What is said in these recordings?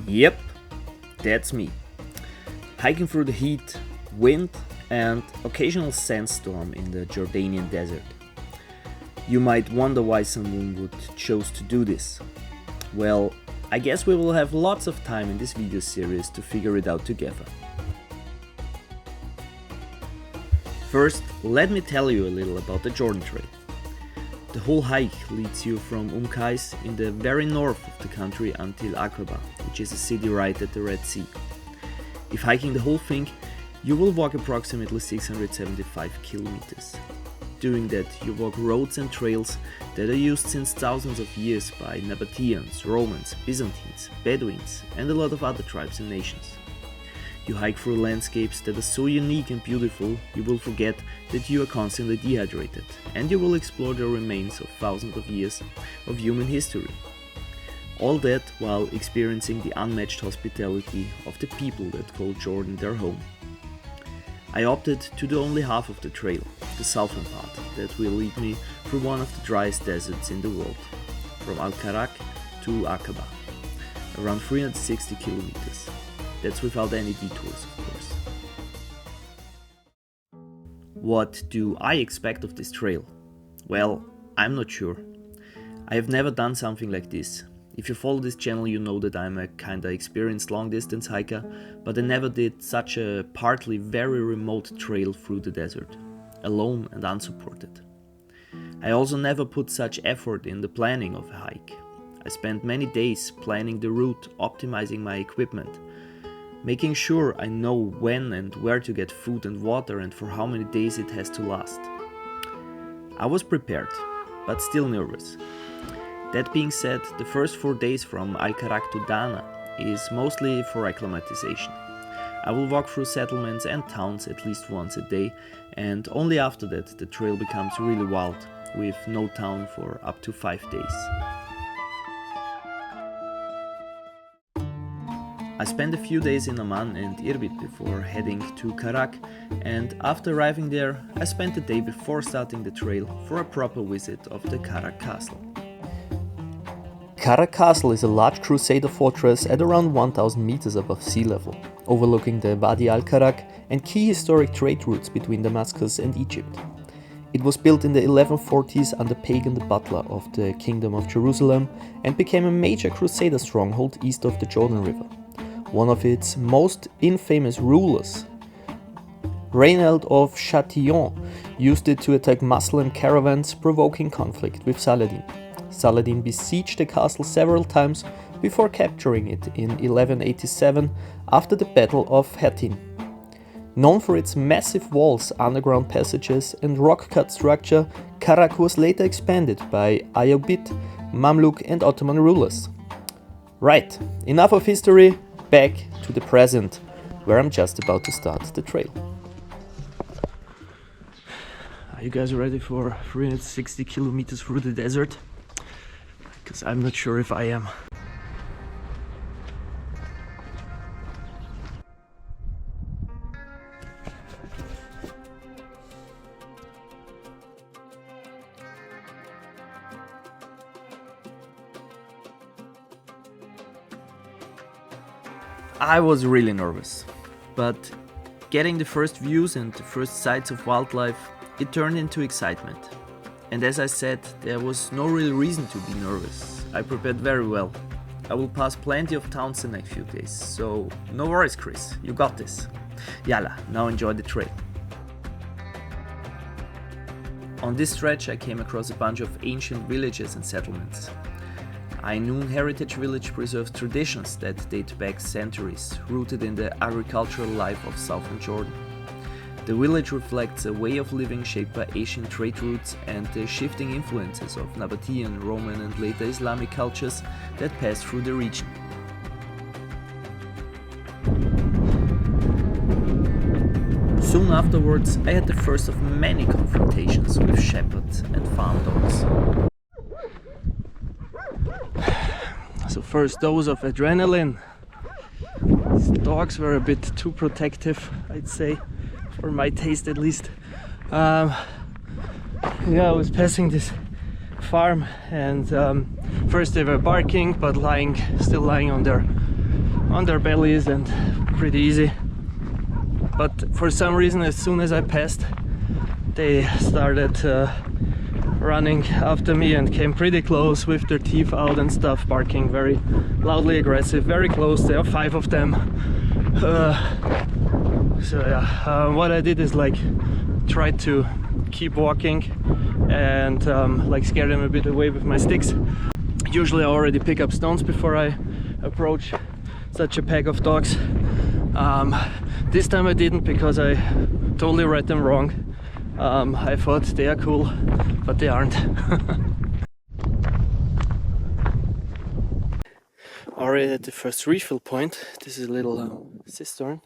Yep, that's me. Hiking through the heat, wind, and occasional sandstorm in the Jordanian desert. You might wonder why someone would choose to do this. Well, I guess we will have lots of time in this video series to figure it out together. First, let me tell you a little about the Jordan Trail. The whole hike leads you from Qais in the very north of the country until Aqaba, which is a city right at the Red Sea. If hiking the whole thing, you will walk approximately 675 kilometers. Doing that, you walk roads and trails that are used since thousands of years by Nabateans, Romans, Byzantines, Bedouins, and a lot of other tribes and nations. You hike through landscapes that are so unique and beautiful, you will forget that you are constantly dehydrated, and you will explore the remains of thousands of years of human history. All that while experiencing the unmatched hospitality of the people that call Jordan their home. I opted to do only half of the trail, the southern part, that will lead me through one of the driest deserts in the world, from Karak to Aqaba, around 360 kilometers. That's without any detours, of course. What do I expect of this trail? Well, I'm not sure. I have never done something like this. If you follow this channel, you know that I'm a kinda experienced long distance hiker, but I never did such a partly very remote trail through the desert, alone and unsupported. I also never put such effort in the planning of a hike. I spent many days planning the route, optimizing my equipment, making sure I know when and where to get food and water and for how many days it has to last. I was prepared, but still nervous. That being said, the first 4 days from Karak to Dana is mostly for acclimatization. I will walk through settlements and towns at least once a day, and only after that the trail becomes really wild, with no town for up to 5 days. I spent a few days in Amman and Irbid before heading to Karak, and after arriving there, I spent the day before starting the trail for a proper visit of the Karak castle. Karak Castle is a large crusader fortress at around 1000 meters above sea level, overlooking the Wadi al-Karak and key historic trade routes between Damascus and Egypt. It was built in the 1140s under Pagan the Butler of the Kingdom of Jerusalem and became a major crusader stronghold east of the Jordan River. One of its most infamous rulers, Reynald of Chatillon, used it to attack Muslim caravans, provoking conflict with Saladin. Saladin besieged the castle several times before capturing it in 1187 after the Battle of Hattin. Known for its massive walls, underground passages and rock-cut structure, Karak was later expanded by Ayyubid, Mamluk and Ottoman rulers. Right, enough of history, back to the present, where I'm just about to start the trail. Are you guys ready for 360 kilometers through the desert? Because I'm not sure if I am. I was really nervous, but getting the first views and the first sights of wildlife, it turned into excitement. And as I said, there was no real reason to be nervous. I prepared very well. I will pass plenty of towns the next few days, so no worries, Chris, you got this. Yalla, now enjoy the trail. On this stretch I came across a bunch of ancient villages and settlements. Ainun Heritage Village preserves traditions that date back centuries, rooted in the agricultural life of southern Jordan. The village reflects a way of living shaped by Asian trade routes and the shifting influences of Nabatean, Roman and later Islamic cultures that passed through the region. Soon afterwards, I had the first of many confrontations with shepherds and farm dogs. So first dose of adrenaline. These dogs were a bit too protective, I'd say, for my taste at least. I was passing this farm and first they were barking but still lying on their on their bellies and pretty easy. But for some reason, as soon as I passed, they started running after me and came pretty close with their teeth out and stuff, barking very loudly, aggressive, very close. There are 5 of them. So yeah, what I did is like try to keep walking and like scare them a bit away with my sticks. Usually I already pick up stones before I approach such a pack of dogs. This time I didn't, because I totally read them wrong. I thought they are cool, but they aren't. Already at the first refill point. This is a little cistern.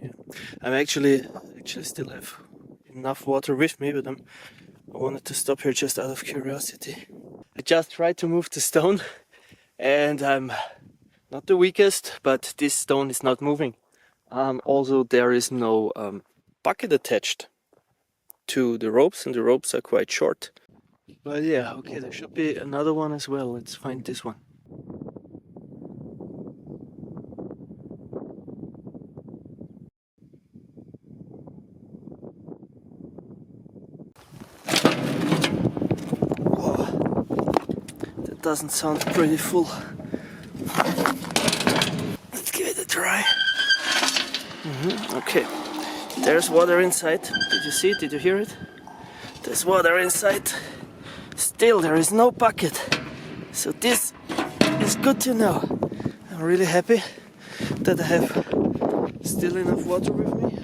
Yeah. I'm actually still have enough water with me, but I wanted to stop here just out of curiosity. I just tried to move the stone, and I'm not the weakest, but this stone is not moving. Also, there is no bucket attached to the ropes, and the ropes are quite short. But yeah, okay, there should be another one as well. Let's find this one. That doesn't sound pretty full. Let's give it a try. Okay, there's water inside. Did you see it? Did you hear it? There's water inside. Still, there is no bucket. So this is good to know. I'm really happy that I have still enough water with me.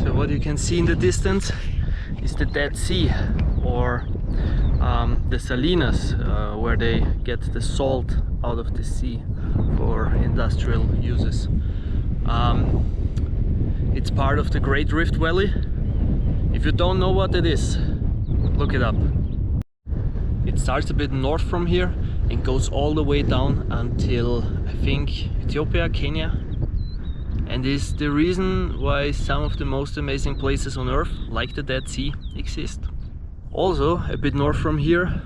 So what you can see in the distance is the Dead Sea, or the salinas, where they get the salt out of the sea for industrial uses. It's part of the Great Rift Valley. If you don't know what it is, look it up. It starts a bit north from here and goes all the way down until, I think, Ethiopia, Kenya, and is the reason why some of the most amazing places on earth, like the Dead Sea, exist. Also, a bit north from here,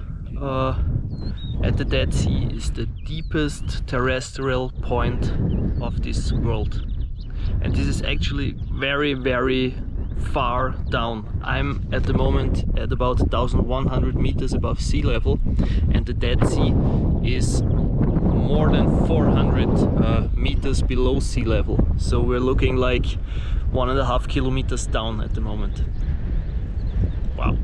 at the Dead Sea, is the deepest terrestrial point of this world. And this is actually very, very far down. I'm at the moment at about 1,100 meters above sea level, and the Dead Sea is more than 400 meters below sea level. So we're looking like 1.5 kilometers down at the moment. Wow.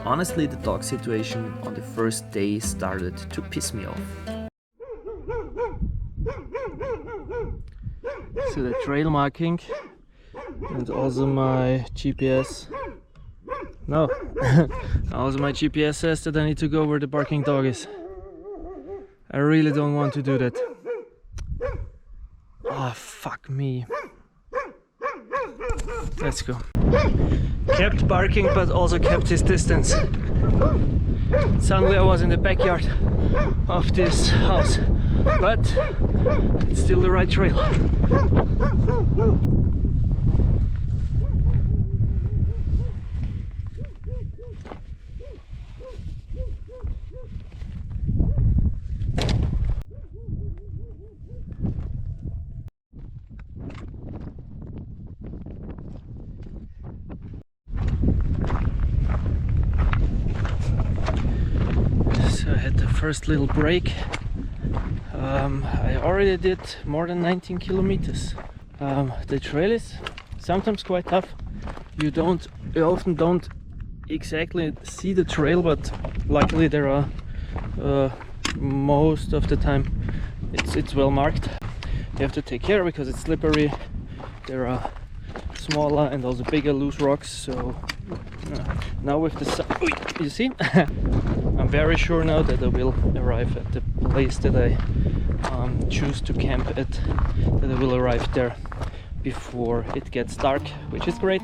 Honestly, the dog situation on the first day started to piss me off. So the trail marking and also my GPS. No, also my GPS says that I need to go where the barking dog is. I really don't want to do that. Oh, fuck me. Let's go. Kept barking, but also kept his distance. Suddenly I was in the backyard of this house, but it's still the right trail. So I had the first little break. I already did more than 19 kilometers. The trail is sometimes quite tough. You often don't exactly see the trail, but luckily there are most of the time it's well marked. You have to take care because it's slippery. There are smaller and also bigger loose rocks. So now with the sun, you see, I'm I'm very sure now that I will arrive at the place that I choose to camp at, that I will arrive there before it gets dark, which is great.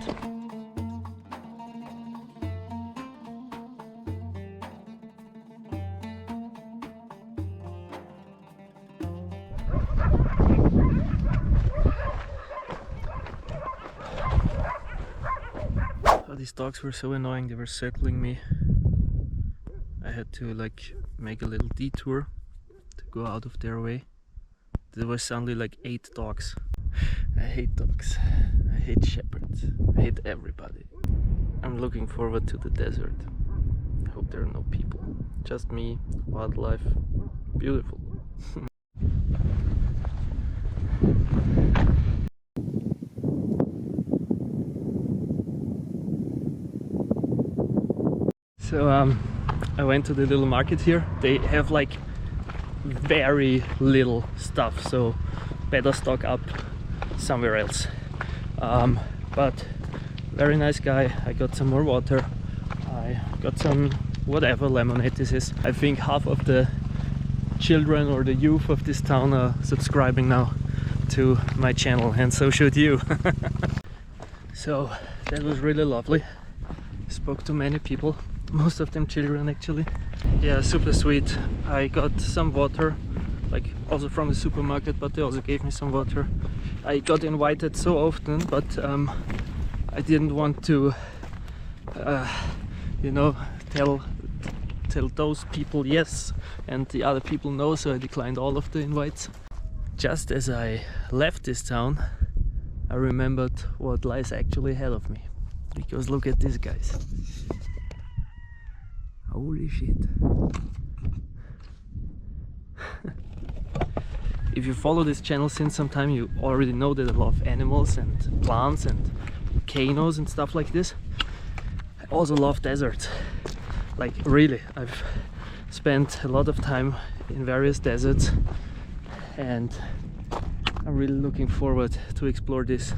Oh, these dogs were so annoying, they were circling me. I had to like make a little detour to go out of their way. There was suddenly like 8 dogs. I hate dogs. I hate shepherds. I hate everybody. I'm looking forward to the desert. I hope there are no people. Just me, wildlife. Beautiful. So I went to the little market here. They have like very little stuff, so better stock up somewhere else. But very nice guy. I got some more water. I got some whatever lemonade this is. I think half of the children or the youth of this town are subscribing now to my channel, and so should you. So that was really lovely. Spoke to many people, most of them children actually. Yeah, super sweet. I got some water, like also from the supermarket, but they also gave me some water. I got invited so often, but I didn't want to you know, tell those people yes and the other people no, so I declined all of the invites. Just as I left this town, I remembered what lies actually ahead of me, because look at these guys. Holy shit. If you follow this channel since some time, you already know that I love animals and plants and volcanoes and stuff like this. I also love deserts. Like really, I've spent a lot of time in various deserts and I'm really looking forward to explore this.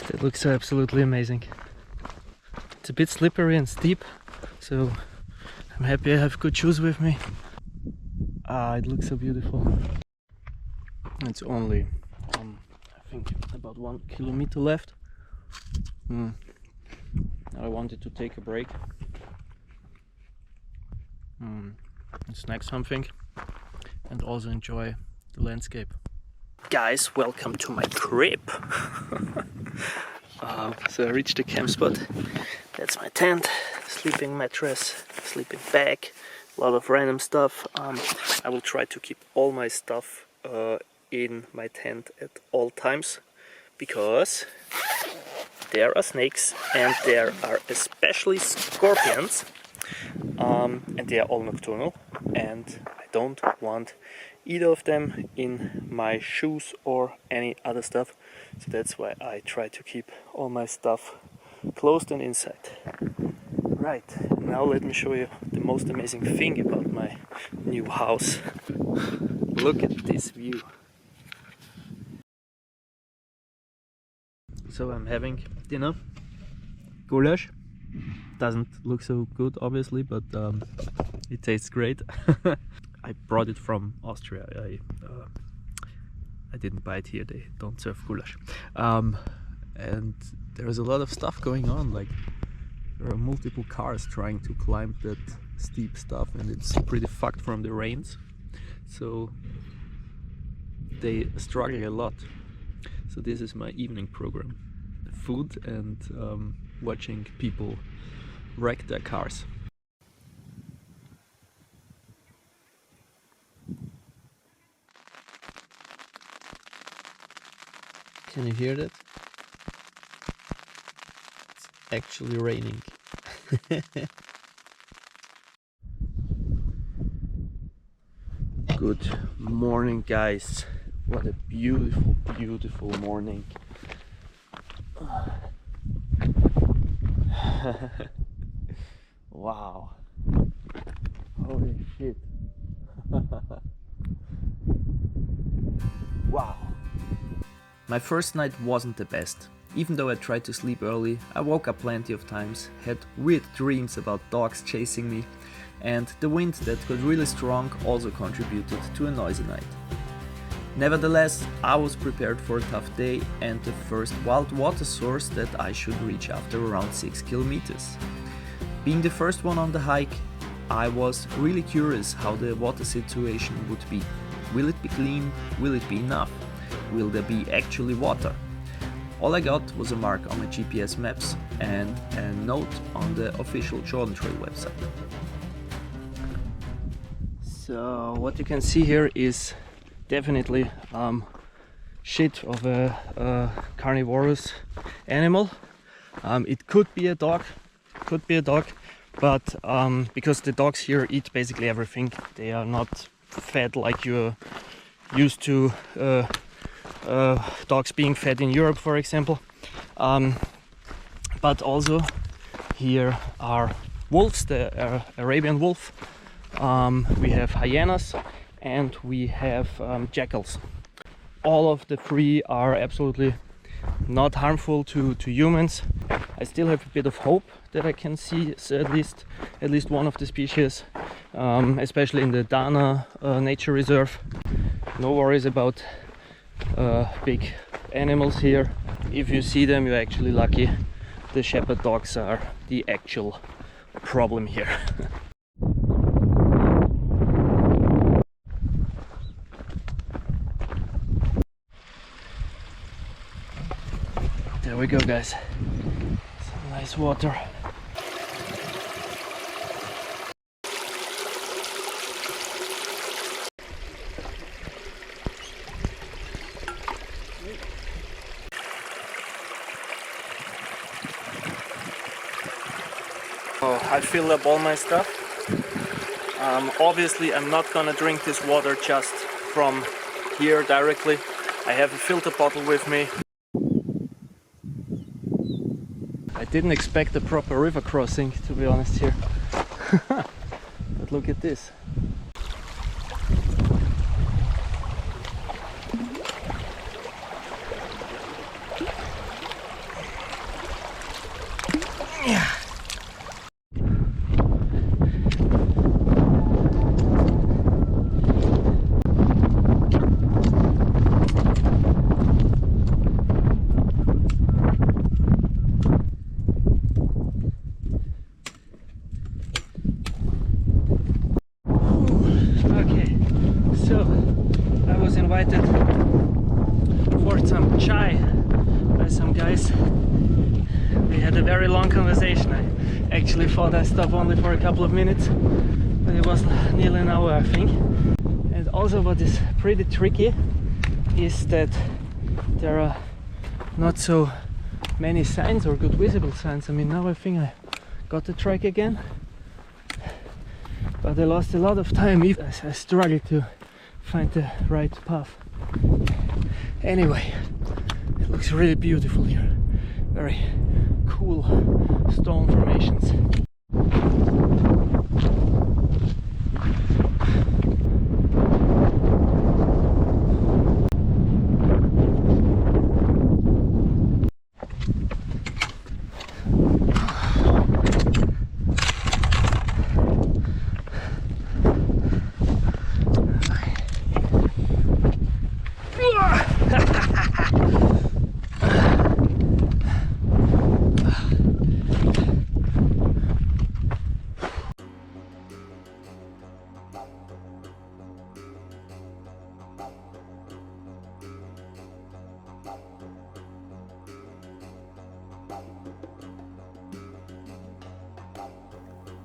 That looks absolutely amazing. It's a bit slippery and steep, so I'm happy I have good shoes with me. Ah, it looks so beautiful. It's only, I think, about 1 kilometer left. I wanted to take a break, and snack something, and also enjoy the landscape. Guys, welcome to my crib. So I reached the camp spot. That's my tent, sleeping mattress, sleeping bag, a lot of random stuff. I will try to keep all my stuff in my tent at all times, because there are snakes and there are especially scorpions, and they are all nocturnal, and I don't want either of them in my shoes or any other stuff, so that's why I try to keep all my stuff closed and inside. Right, now let me show you the most amazing thing about my new house. Look at this view. So I'm having dinner, goulash. Doesn't look so good obviously, but it tastes great. I brought it from Austria. I didn't buy it here, they don't serve goulash. And there's a lot of stuff going on, like there are multiple cars trying to climb that steep stuff, and it's pretty fucked from the rains, so they struggle a lot. So this is my evening program: food and watching people wreck their cars. Can you hear that? It's actually raining. Good morning, guys. What a beautiful, beautiful morning. Wow. Holy shit. Wow. My first night wasn't the best. Even though I tried to sleep early, I woke up plenty of times, had weird dreams about dogs chasing me, and the wind that got really strong also contributed to a noisy night. Nevertheless, I was prepared for a tough day and the first wild water source that I should reach after around 6 kilometers. Being the first one on the hike, I was really curious how the water situation would be. Will it be clean? Will it be enough? Will there be actually water? All I got was a mark on my GPS maps and a note on the official Jordan Trail website. So what you can see here is definitely shit of a carnivorous animal. It could be a dog, but because the dogs here eat basically everything, they are not fed like you're used to dogs being fed in Europe, for example. But also here are wolves, the Arabian wolf. We have hyenas and we have jackals. All of the three are absolutely not harmful to humans. I still have a bit of hope that I can see at least one of the species, especially in the Dana nature reserve. No worries about big animals here. If you see them, you're actually lucky. The shepherd dogs are the actual problem here. There we go, guys. Some nice water. Oh, I filled up all my stuff. Obviously, I'm not gonna drink this water just from here directly. I have a filter bottle with me. I didn't expect a proper river crossing, to be honest, here. But look at this. Yeah. Invited for some chai by some guys. We had a very long conversation. I actually thought I stopped only for a couple of minutes, but it was nearly an hour, I think. And also what is pretty tricky is that there are not so many signs or good visible signs. I mean, now I think I got the track again, but I lost a lot of time. I struggled to find the right path. Anyway, it looks really beautiful here. Very cool stone formations.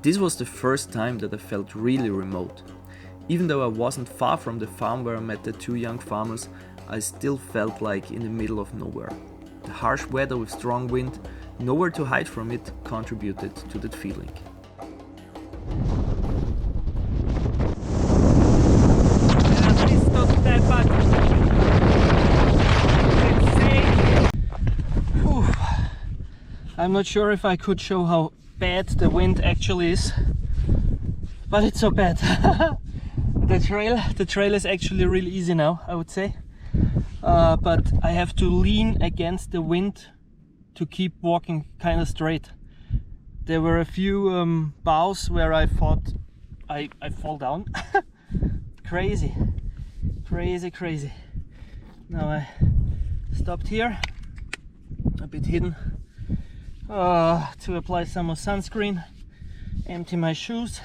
This was the first time that I felt really remote. Even though I wasn't far from the farm where I met the two young farmers, I still felt like in the middle of nowhere. The harsh weather with strong wind, nowhere to hide from it, contributed to that feeling. I'm not sure if I could show how bad the wind actually is, but it's so bad. The trail is actually really easy now, I would say, but I have to lean against the wind to keep walking kind of straight. There were a few boughs where I thought I fall down. Crazy. Now I stopped here, a bit hidden, to apply some more sunscreen, empty my shoes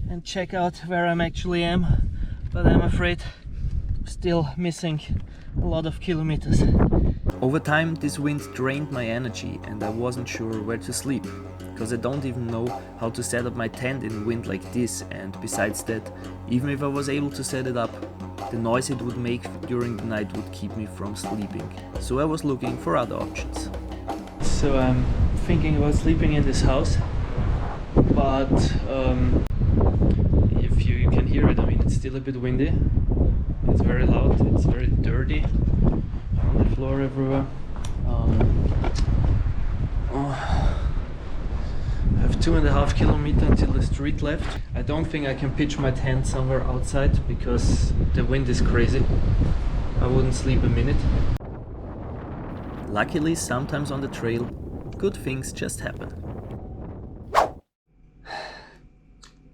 and check out where I actually am, but I'm afraid still missing a lot of kilometers. Over time, this wind drained my energy and I wasn't sure where to sleep, because I don't even know how to set up my tent in wind like this, and besides that, even if I was able to set it up, the noise it would make during the night would keep me from sleeping, so I was looking for other options. So I'm thinking about sleeping in this house, but if you can hear it, I mean, it's still a bit windy, it's very loud, it's very dirty on the floor everywhere. I have 2.5 kilometers until the street left. I don't think I can pitch my tent somewhere outside because the wind is crazy. I wouldn't sleep a minute. Luckily, sometimes on the trail, good things just happen.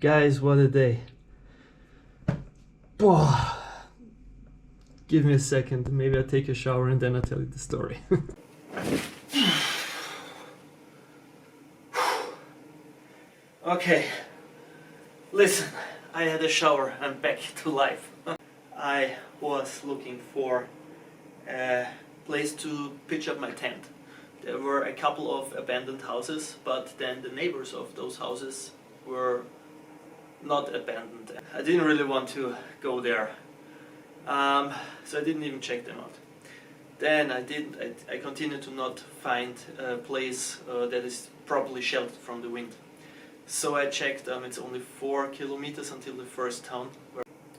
Guys, what a day. Whoa. Give me a second, maybe I'll take a shower and then I'll tell you the story. Okay, listen, I had a shower, I'm back to life. I was looking for a place to pitch up my tent. There were a couple of abandoned houses, but then the neighbors of those houses were not abandoned. I didn't really want to go there, so I didn't even check them out. Then I continued to not find a place that is properly sheltered from the wind. So I checked, it's only 4 kilometers until the first town.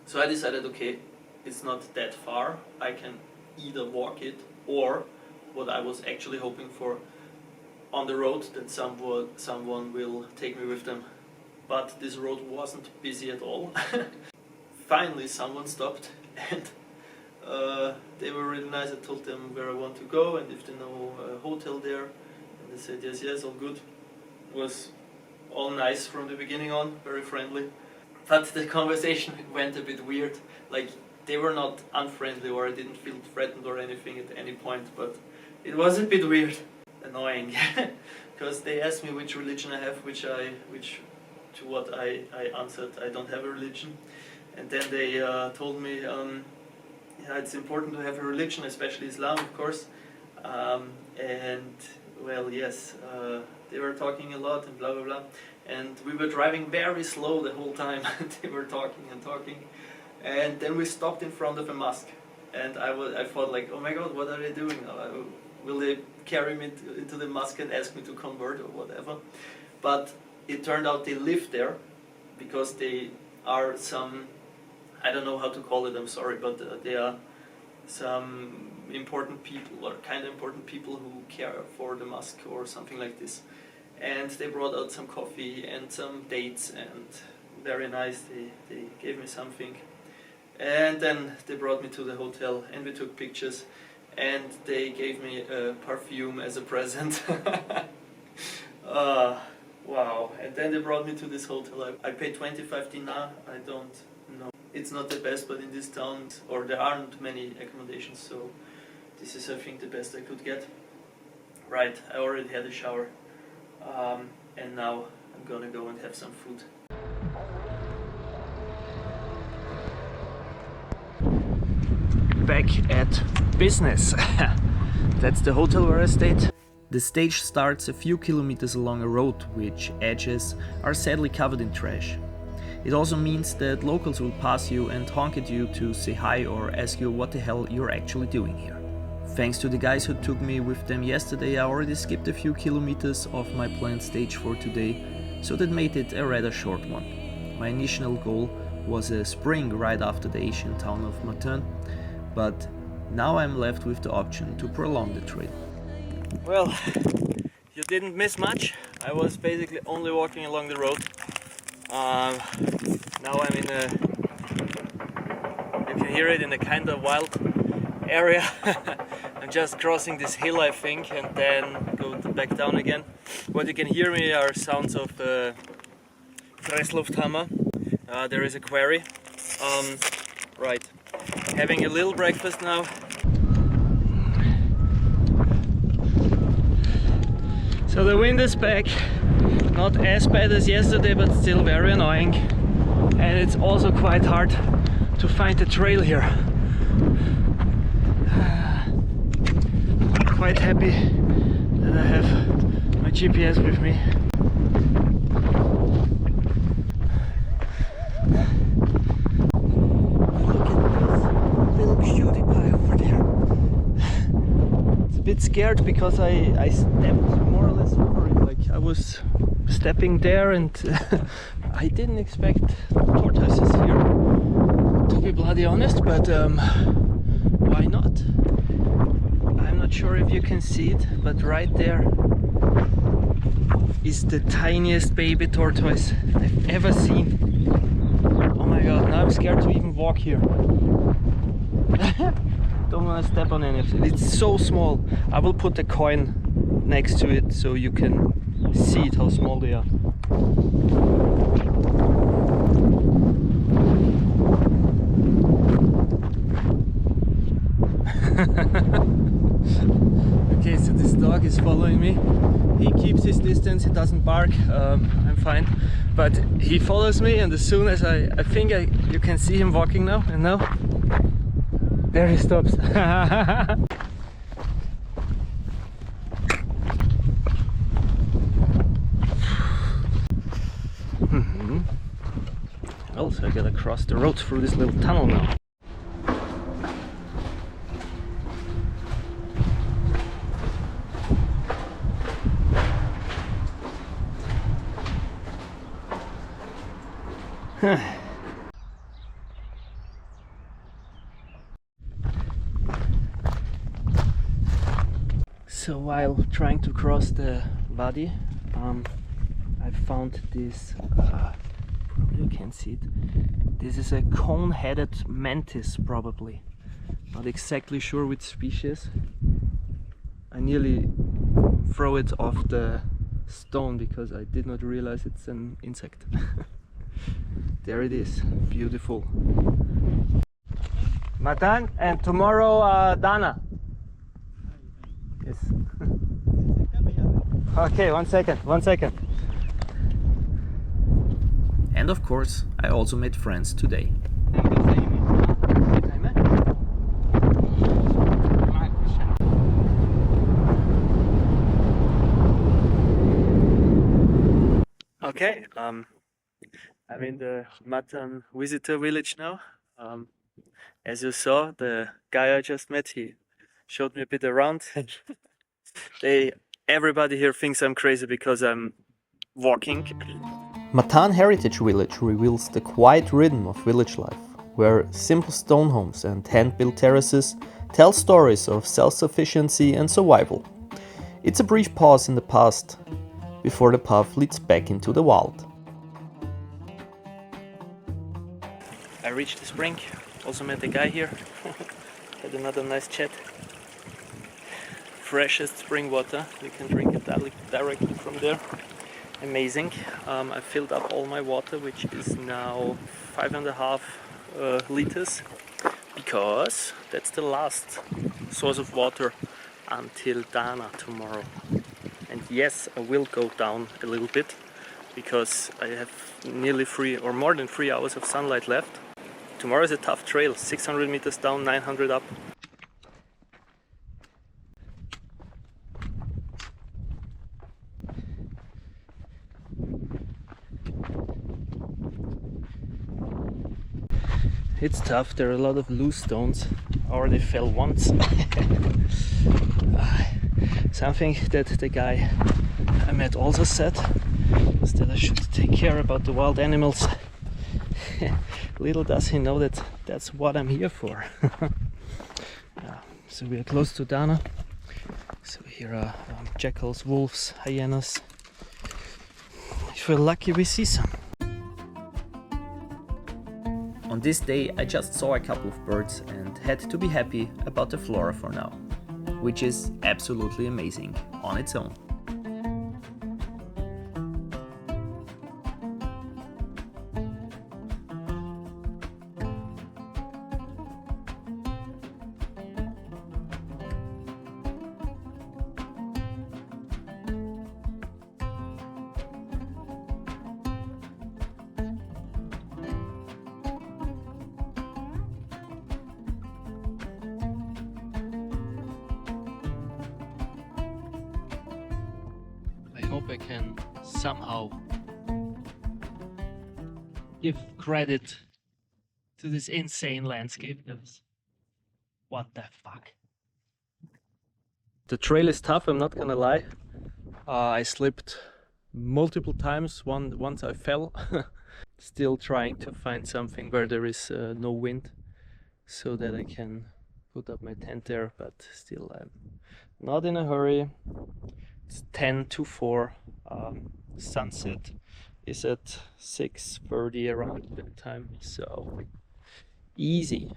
So I decided, okay, it's not that far. I can either walk it, or what I was actually hoping for, on the road, that someone will take me with them. But this road wasn't busy at all. Finally someone stopped, and they were really nice. I told them where I want to go and if they know a hotel there, and they said yes, all good. It was all nice from the beginning on, very friendly. But the conversation went a bit weird. Like, they were not unfriendly, or I didn't feel threatened or anything at any point, but it was a bit weird, annoying, because they asked me which religion I have, to what I answered I don't have a religion, and then they told me, yeah, it's important to have a religion, especially Islam, of course, and well, yes. They were talking a lot and blah blah blah, and we were driving very slow the whole time. They were talking, and then we stopped in front of a mosque, and I thought, like, oh my god, what are they doing? Will they carry me into the mosque and ask me to convert or whatever? But it turned out they live there because they are some, I don't know how to call it, I'm sorry, but they are some important people, or kind of important people who care for the mosque or something like this. And they brought out some coffee and some dates, and very nice, they gave me something. And then they brought me to the hotel and we took pictures, and they gave me a perfume as a present. Wow. And then they brought me to this hotel. I paid 25 dinar, I don't know. It's not the best, but in this town, or there aren't many accommodations, so this is, I think, the best I could get. Right, I already had a shower, and now I'm gonna go and have some food. Back at business. That's the hotel where I stayed. The stage starts a few kilometers along a road which edges are sadly covered in trash. It also means that locals will pass you and honk at you to say hi or ask you what the hell you're actually doing here. Thanks to the guys who took me with them yesterday, I already skipped a few kilometers of my planned stage for today, so that made it a rather short one. My initial goal was a spring right after the ancient town of Matern, but now I'm left with the option to prolong the trail. Well, you didn't miss much. I was basically only walking along the road. Now I'm in a, you can hear it, in a kind of wild area. I'm just crossing this hill, I think, and then go back down again. What you can hear me are sounds of Presslufthammer. There is a quarry. Right, having a little breakfast now. So the wind is back, not as bad as yesterday, but still very annoying. And it's also quite hard to find the trail here. Quite happy that I have my GPS with me. A bit scared because I stepped more or less over it, like I was stepping there, and I didn't expect tortoises here, to be bloody honest, but why not? I'm not sure if you can see it, but right there is the tiniest baby tortoise I've ever seen. Oh my god, now I'm scared to even walk here. Don't want to step on any of it. It's so small. I will put a coin next to it so you can see it, how small they are. Okay, so this dog is following me. He keeps his distance, he doesn't bark, I'm fine. But he follows me, and as soon as I think you can see him walking now, and now there he stops. Also, I gotta cross the road through this little tunnel now. So while trying to cross the Wadi, I found this, probably you can see it, this is a cone-headed mantis, probably. Not exactly sure which species. I nearly throw it off the stone because I did not realize it's an insect. There it is, beautiful. Matan, and tomorrow Dana. Yes. Okay, one second. And of course, I also made friends today. Okay, I'm in the Matan visitor village now. As you saw, the guy I just met, he showed me a bit around. Everybody here thinks I'm crazy because I'm walking. Matan Heritage Village reveals the quiet rhythm of village life, where simple stone homes and hand-built terraces tell stories of self-sufficiency and survival. It's a brief pause in the past before the path leads back into the wild. I reached the spring, also met a guy here. Had another nice chat. Freshest spring water, you can drink it directly from there. Amazing. I filled up all my water, which is now 5.5 liters, because that's the last source of water until Dana tomorrow. And yes, I will go down a little bit because I have nearly 3 or more than 3 hours of sunlight left. Tomorrow is a tough trail, 600 meters down, 900 up. It's tough, there are a lot of loose stones. I already fell once. Something that the guy I met also said is that I should take care about the wild animals. Little does he know that that's what I'm here for. So we are close to Dana. So here are jackals, wolves, hyenas. If we're lucky, we see some. On this day I just saw a couple of birds and had to be happy about the flora for now, which is absolutely amazing on its own. I hope I can somehow give credit to this insane landscape. What the fuck? The trail is tough, I'm not gonna lie. I slipped multiple times. Once I fell. Still trying to find something where there is no wind so that I can put up my tent there, but still I'm not in a hurry. It's 10 to 4. Sunset is at 6:30 around that time, so easy.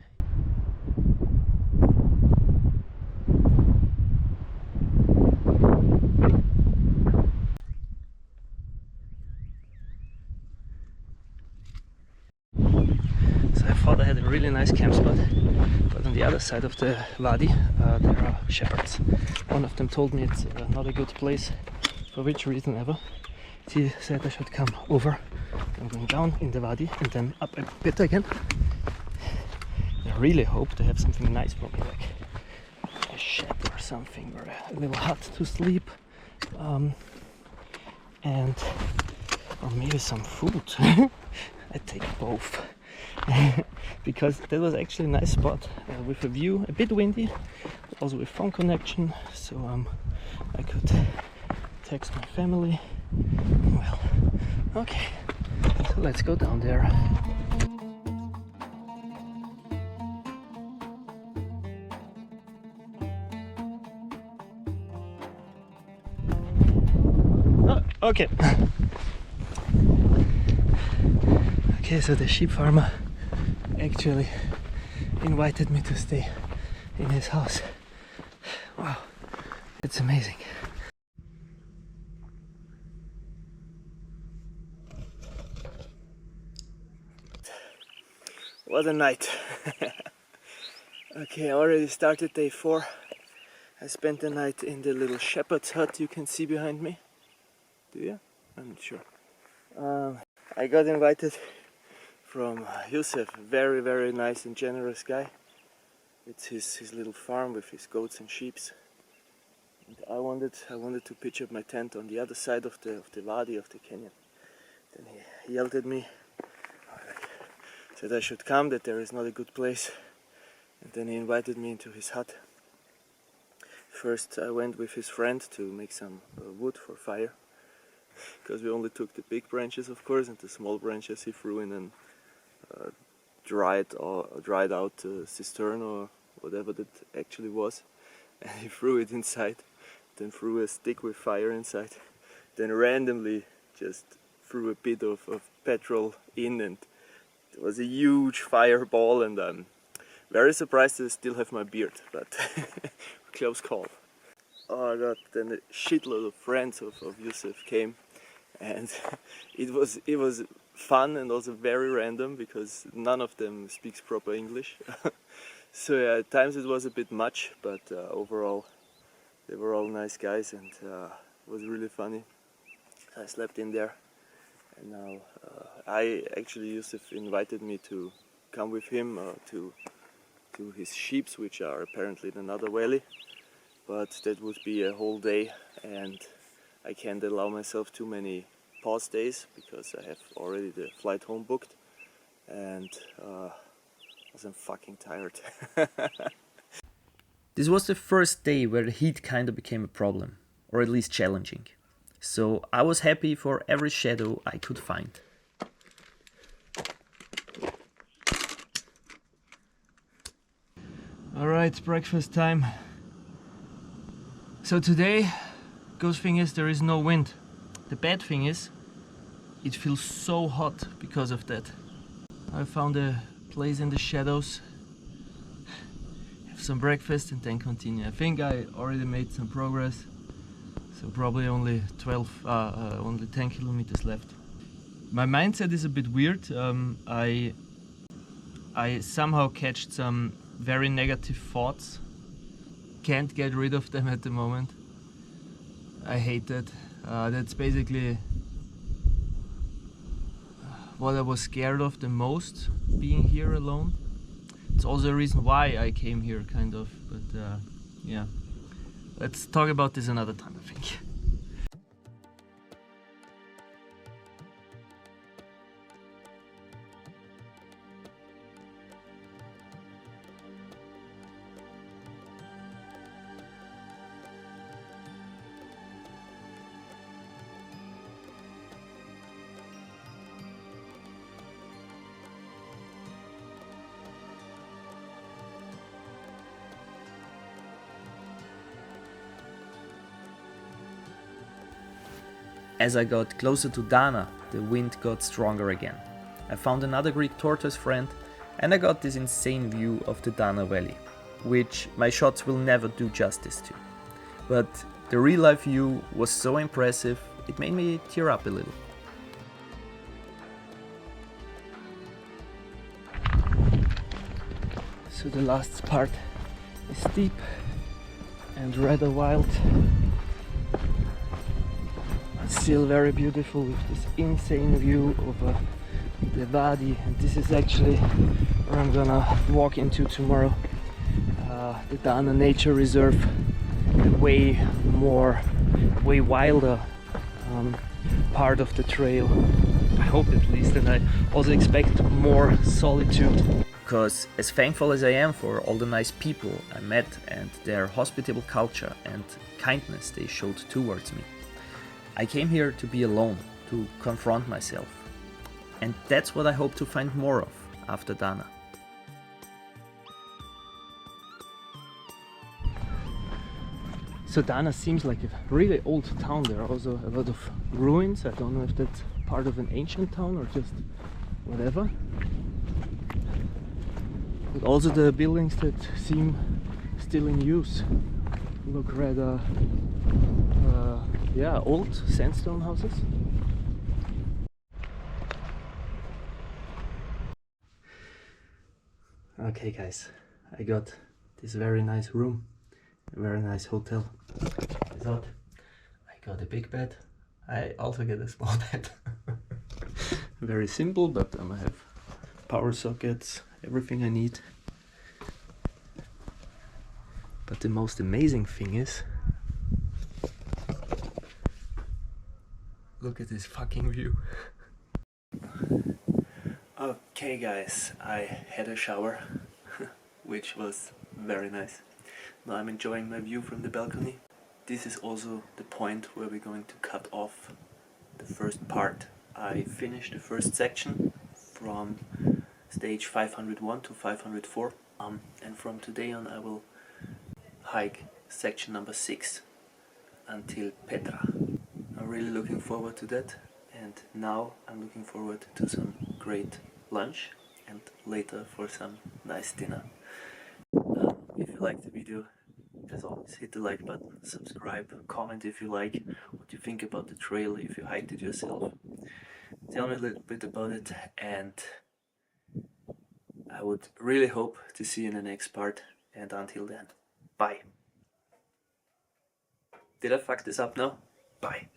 So I thought I had a really nice camp spot, but on the other side of the wadi there are shepherds. One of them told me it's not a good place, for which reason ever. He said I should come over. I'm going down in the wadi and then up a bit again. I really hope to have something nice for me, like a shed or something, or a little hut to sleep, and or maybe some food. I take both. Because that was actually a nice spot with a view, a bit windy, also with phone connection, so I could text my family. Well, okay, so let's go down there. Oh, okay. Okay, so the sheep farmer actually invited me to stay in his house. Wow, it's amazing. What a night. Okay, I already started day 4. I spent the night in the little shepherd's hut you can see behind me. Do you? I'm not sure. I got invited from Yusuf, very very nice and generous guy. It's his little farm with his goats and sheep. And I wanted to pitch up my tent on the other side of the wadi of the canyon. Then he yelled at me, said I should come, that there is not a good place. And then he invited me into his hut. First I went with his friend to make some wood for fire, because we only took the big branches, of course, and the small branches he threw in an dried out cistern or whatever that actually was, and he threw it inside, then threw a stick with fire inside, then randomly just threw a bit of petrol in, and it was a huge fireball, and I'm very surprised to still have my beard, but close call. Oh god, then a shitload of friends of Yusuf came, and it was fun and also very random because none of them speaks proper English. So yeah, at times it was a bit much, but overall they were all nice guys, and it was really funny. I slept in there, and now Yusuf invited me to come with him to his sheep, which are apparently in another valley, but that would be a whole day, and I can't allow myself too many pause days because I have already the flight home booked, and I'm fucking tired. This was the first day where the heat kinda became a problem, or at least challenging. So I was happy for every shadow I could find. Alright, breakfast time. So today, good thing is there is no wind. The bad thing is, it feels so hot because of that. I found a place in the shadows, have some breakfast and then continue. I think I already made some progress, so probably only 10 kilometers left. My mindset is a bit weird. I somehow catch some very negative thoughts. Can't get rid of them at the moment. I hate that. That's basically what I was scared of the most, being here alone. It's also a reason why I came here, kind of, but yeah. Let's talk about this another time, I think. As I got closer to Dana, the wind got stronger again. I found another Greek tortoise friend and I got this insane view of the Dana Valley, which my shots will never do justice to. But the real life view was so impressive, it made me tear up a little. So the last part is steep and rather wild. Still very beautiful with this insane view of the Vadi, and this is actually where I'm gonna walk into tomorrow. The Dana Nature Reserve, the way wilder part of the trail. I hope at least, and I also expect more solitude. Because as thankful as I am for all the nice people I met and their hospitable culture and kindness they showed towards me, I came here to be alone, to confront myself. And that's what I hope to find more of after Dana. So Dana seems like a really old town. There are also a lot of ruins. I don't know if that's part of an ancient town or just whatever. But also the buildings that seem still in use look rather yeah, old sandstone houses. Okay guys, I got this very nice room, a very nice hotel. I thought I got a big bed. I also get a small bed. Very simple, but I have power sockets, everything I need. But the most amazing thing is, look at this fucking view. Okay guys, I had a shower, which was very nice. Now I'm enjoying my view from the balcony. This is also the point where we're going to cut off the first part. I finished the first section from stage 501 to 504, and from today on I will hike section number 6 until Petra. I'm really looking forward to that, and now I'm looking forward to some great lunch and later for some nice dinner. If you liked the video, as always, hit the like button, subscribe, comment if you like, what you think about the trail, if you hiked it yourself. Tell me a little bit about it, and I would really hope to see you in the next part, and until then, bye. Did I fuck this up now? Bye.